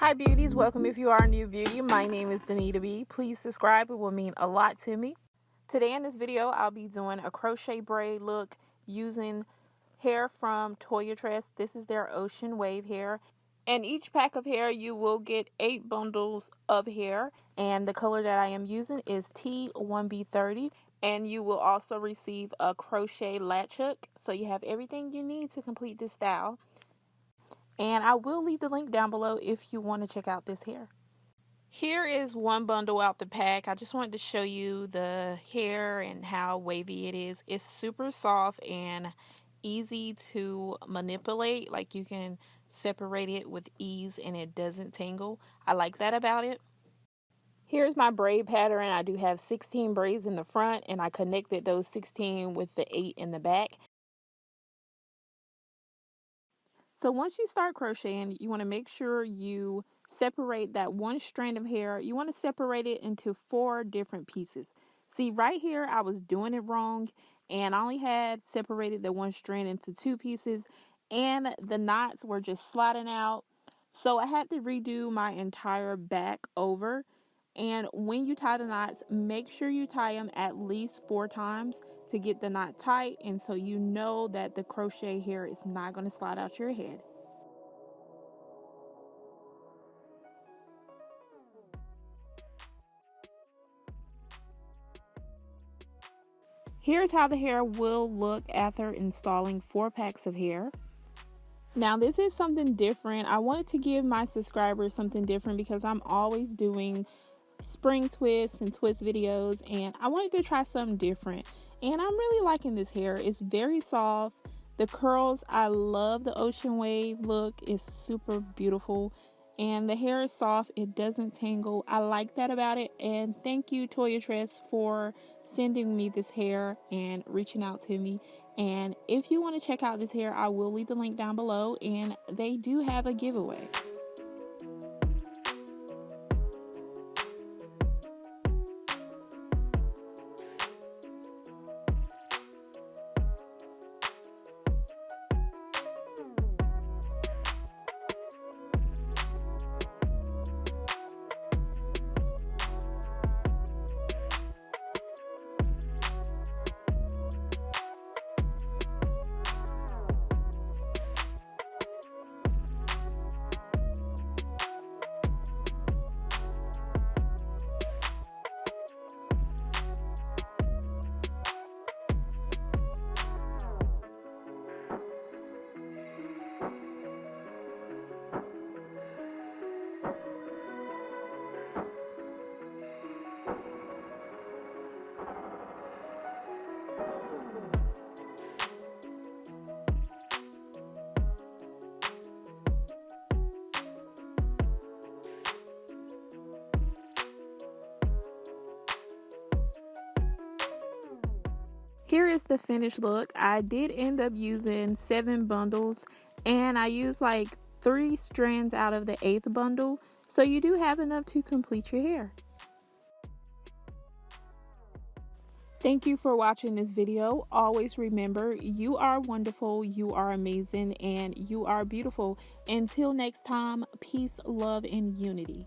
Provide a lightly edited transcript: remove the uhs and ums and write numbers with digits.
Hi beauties, welcome if you are a new beauty. My name is Danita B. Please subscribe, it will mean a lot to me. Today in this video, I'll be doing a crochet braid look using hair from TOYOTRESS. This is their ocean wave hair. And each pack of hair, you will get 8 bundles of hair. And the color that I am using is T1B30. And you will also receive a crochet latch hook. So you have everything you need to complete this style. And I will leave the link down below if you want to check out this hair. Here is one bundle out the pack. I just wanted to show you the hair and how wavy it is. It's super soft and easy to manipulate. Like you can separate it with ease and it doesn't tangle. I like that about it. Here's my braid pattern. I do have 16 braids in the front and I connected those 16 with the 8 in the back. So once you start crocheting, you want to make sure you separate that one strand of hair. You want to separate it into 4 different pieces. See, right here, I was doing it wrong, and I only had separated the one strand into 2 pieces, and the knots were just sliding out. So I had to redo my entire back over. And when you tie the knots, make sure you tie them at least 4 times to get the knot tight, and so you know that the crochet hair is not going to slide out your head. Here's how the hair will look after installing 4 packs of hair. Now this is something different. I wanted to give my subscribers something different because I'm always doing spring twists and twist videos, and I wanted to try something different. And I'm really liking this hair. It's very soft. The curls, I love the ocean wave look. It's super beautiful. And the hair is soft. It doesn't tangle. I like that about it. And thank you, TOYOTRESS, for sending me this hair and reaching out to me. And if you want to check out this hair, I will leave the link down below. And they do have a giveaway. Here is the finished look. I did end up using 7 bundles, and I used like 3 strands out of the 8th bundle, so you do have enough to complete your hair. Thank you for watching this video. Always remember, you are wonderful, you are amazing, and you are beautiful. Until next time, peace, love, and unity.